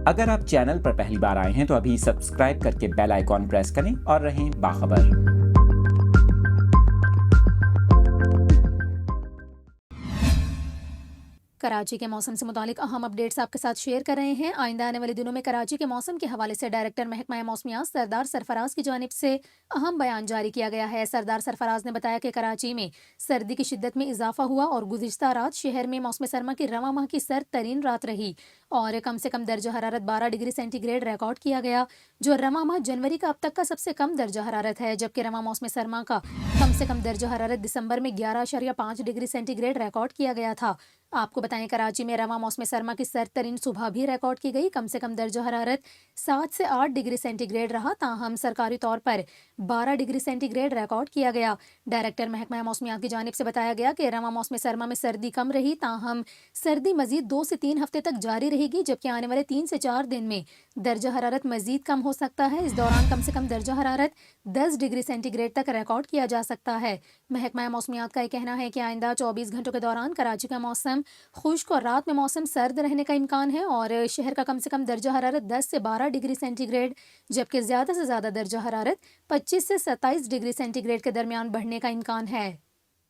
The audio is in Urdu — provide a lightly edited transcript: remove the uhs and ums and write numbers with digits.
اگر آپ چینل پر پہلی بار آئے ہیں تو ابھی سبسکرائب کر کے بیل آئیکن پریس کریں اور رہیں باخبر۔ کراچی کے موسم سے متعلق اہم اپڈیٹس آپ کے ساتھ شیئر کر رہے ہیں۔ آئندہ آنے والے دنوں میں کراچی کے موسم کے حوالے سے ڈائریکٹر محکمہ موسمیات سردار سرفراز کی جانب سے اہم بیان جاری کیا گیا ہے۔ سردار سرفراز نے بتایا کہ کراچی میں سردی کی شدت میں اضافہ ہوا اور گزشتہ رات شہر میں موسم سرما کی رواں ماہ کی سرد ترین رات رہی اور کم سے کم درجہ حرارت 12 ڈگری سینٹی گریڈ ریکارڈ کیا گیا، جو رواں ماہ جنوری کا اب تک کا سب سے کم درجہ حرارت ہے، جبکہ رواں موسم سرما کا کم سے کم درجہ حرارت دسمبر میں 11.5 ڈگری سینٹی گریڈ ریکارڈ کیا گیا تھا۔ آپ کو بتائیں کراچی میں رواں موسم سرما کی سرد ترین صبح بھی ریکارڈ کی گئی، کم سے کم درجہ حرارت 7 سے 8 ڈگری سینٹی گریڈ رہا، تاہم سرکاری طور پر 12 ڈگری سینٹی گریڈ ریکارڈ کیا گیا۔ ڈائریکٹر محکمہ موسمیات کی جانب سے بتایا گیا کہ رواں موسم سرما میں سردی کم رہی، تاہم سردی مزید 2 سے 3 ہفتے تک جاری رہے گی، جبکہ آنے والے 3 سے 4 دن میں درجہ حرارت مزید کم ہو سکتا ہے۔ اس دوران کم سے کم درجہ حرارت 10 ڈگری سینٹی گریڈ تک ریکارڈ کیا جا سکتا ہے۔ محکمہ موسمیات کا یہ کہنا ہے کہ آئندہ 24 گھنٹوں کے دوران کراچی کا موسم خشک اور رات میں موسم سرد رہنے کا امکان ہے اور شہر کا کم سے کم درجہ حرارت 10 سے 12 ڈگری سینٹی گریڈ جبکہ زیادہ سے زیادہ درجہ حرارت 25 سے 27 ڈگری سینٹی گریڈ کے درمیان بڑھنے کا امکان ہے۔